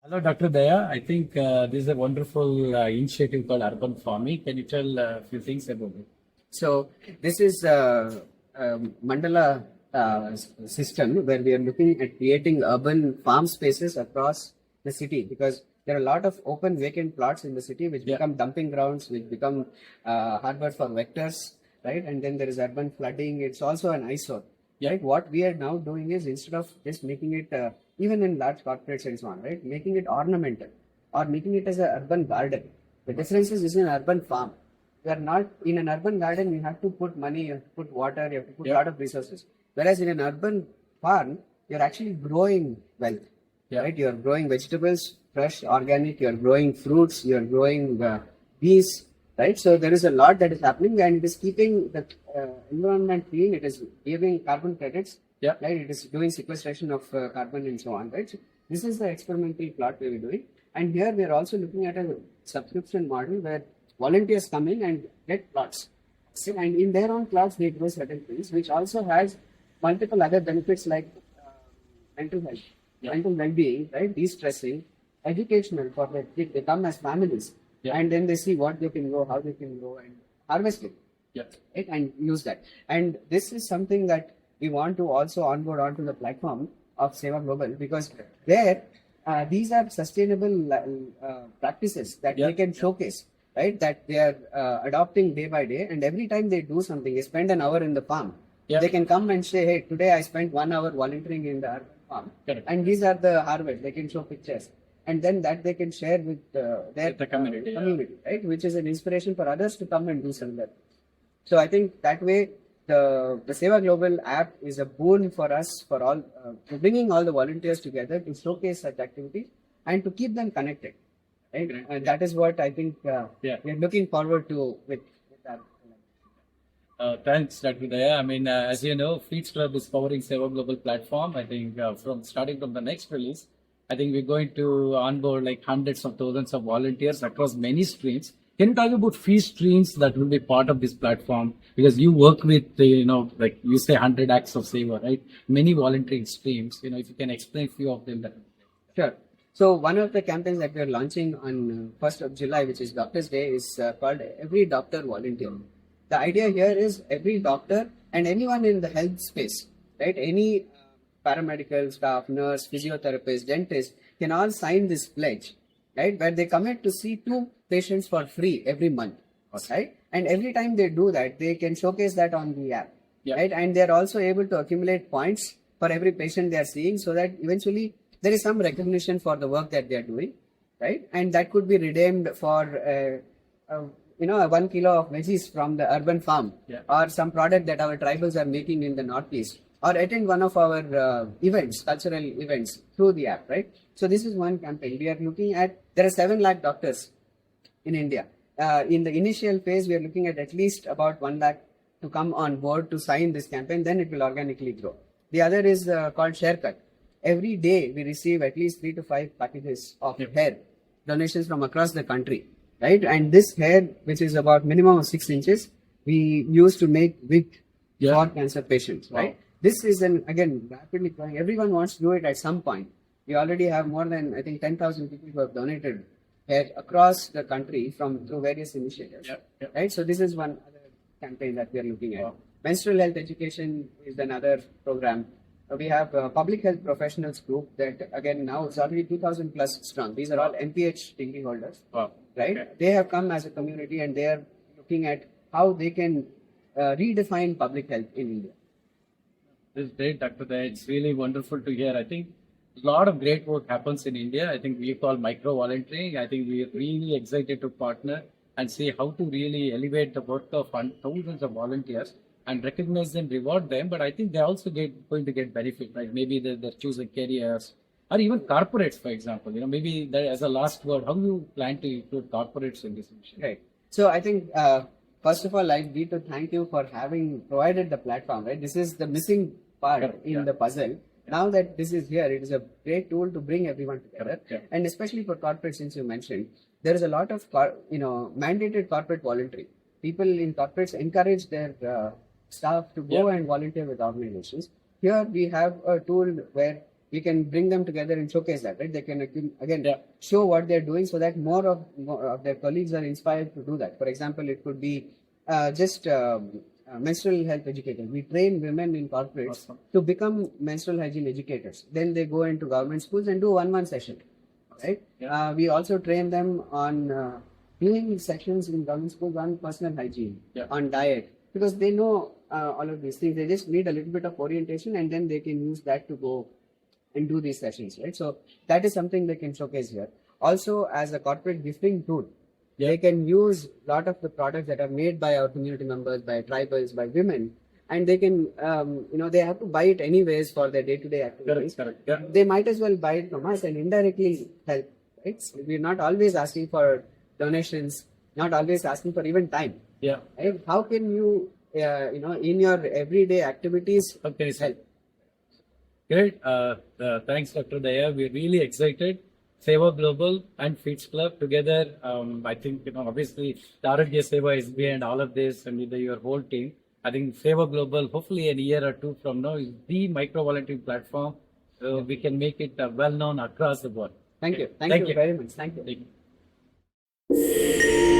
Hello, Dr. Daya. I think this is a wonderful initiative called urban farming. Can you tell a few things about it? So this is a mandala system where we are looking at creating urban farm spaces across the city, because there are a lot of open vacant plots in the city which become dumping grounds, which become harbor for vectors, right? And then there is urban flooding. It's also an eyesore. Right? What we are now doing is, instead of just making it even in large corporates and so on, right, making it ornamental or making it as an urban garden. The difference is, this is an urban farm. You are not in an urban garden. You have to put money, you have to put water, you have to put a lot of resources. Whereas in an urban farm, you're actually growing wealth. Right? You're growing vegetables, fresh, organic. You're growing fruits. You're growing bees. Right? So there is a lot that is happening, and it is keeping the environment clean. It is giving carbon credits. Right? It is doing sequestration of carbon and so on. Right? So this is the experimental plot we are doing, and here we are also looking at a subscription model where volunteers come in and get plots. And in their own plots, they grow certain things, which also has multiple other benefits like mental health, mental well-being, right? De-stressing, educational for their kids. They come as families, and then they see what they can grow, how they can grow, and harvest it, right? And use that. And this is something that we want to also onboard onto the platform of SevaGlobal, because there these are sustainable practices that they can showcase, right? That they are adopting day by day, and every time they do something, they spend an hour in the farm. They can come and say, "Hey, today I spent 1 hour volunteering in the urban farm, and these are the harvest." They can show pictures, and then that they can share with their community, right? Which is an inspiration for others to come and do similar. So I think that way, the SevaGlobal app is a boon for us, for all, bringing all the volunteers together to showcase such activities and to keep them connected. Right? And that is what I think we are looking forward to with our. Thanks, Dr. Daya. I mean, as you know, FeatsClub is powering SevaGlobal platform. I think from starting from the next release, I think we're going to onboard like hundreds of thousands of volunteers across many streams. Can you talk about few streams that will be part of this platform? Because you work with, like you say, 100 acts of Seva, right? Many volunteering streams. If you can explain a few of them, that would be great. Sure. So one of the campaigns that we are launching on 1st of July, which is Doctor's Day, is called Every Doctor Volunteer. The idea here is every doctor and anyone in the health space, right? Any paramedical staff, nurse, physiotherapist, dentist can all sign this pledge, right? Where they commit to see 2 patients for free every month, right? And every time they do that, they can showcase that on the app, right? And they're also able to accumulate points for every patient they are seeing, so that eventually there is some recognition for the work that they are doing, right? And that could be redeemed for, a 1 kilo of veggies from the urban farm, or some product that our tribals are making in the Northeast, or attend one of our events, cultural events through the app, right? So this is one campaign. We are looking at, there are 7 lakh doctors in India. In the initial phase, we are looking at least about 1 lakh to come on board to sign this campaign. Then it will organically grow. The other is called ShareCut. Every day we receive at least 3 to 5 packages of hair donations from across the country, right? And this hair, which is about minimum of 6 inches, we use to make wig for cancer patients, right? This is again rapidly growing. Everyone wants to do it at some point. We already have more than, I think, 10,000 people who have donated hair across the country through various initiatives, right? So this is one other campaign that we are looking at. Menstrual health education is another program. We have a public health professionals group that, again, now is already 2,000 plus strong. These are all MPH degree holders, right? They have come as a community, and they are looking at how they can redefine public health in India. This is great, Dr. Daya. It's really wonderful to hear. I think a lot of great work happens in India. I think we call micro volunteering. I think we are really excited to partner and see how to really elevate the work of thousands of volunteers and recognize them, reward them. But I think they're also going to get benefit, right? Maybe they're choosing careers, or even corporates, for example. Maybe that, as a last word, how do you plan to include corporates in this mission? Right. So I think, first of all, I need to thank you for having provided the platform, right? This is the missing part in the puzzle. Now that this is here, it is a great tool to bring everyone together. And especially for corporates, since you mentioned, there is a lot of, mandated corporate volunteering. People in corporates encourage their staff to go and volunteer with organizations. Here we have a tool where we can bring them together and showcase that, right? They can again Yeah. show what they're doing so that more of their colleagues are inspired to do that. For example, it could be just menstrual health educators. We train women in corporates Awesome. to become menstrual hygiene educators. Then they go into government schools and do one-on-one session, right? Yeah. We also train them on doing sessions in government schools on personal hygiene, Yeah. on diet, because they know all of these things. They just need a little bit of orientation, and then they can use that to go and do these sessions, right? So that is something they can showcase here. Also, as a corporate gifting tool, Yeah. they can use a lot of the products that are made by our community members, by tribals, by women, and they can, they have to buy it anyways for their day-to-day activities. Correct. Yeah. They might as well buy it from us and indirectly help, right? So we're not always asking for donations, not always asking for even time, Yeah. right? How can you, in your everyday activities, Okay, sir. help? Great. Thanks, Dr. Daya. We're really excited. SevaGlobal and FeatsClub together. I think, obviously, the AarogyaSeva is behind all of this and with your whole team. I think SevaGlobal, hopefully in a year or two from now, is the micro volunteering platform. So we can make it well known across the board. Thank you. Thank Thank you you. very much. Thank you. Thank you.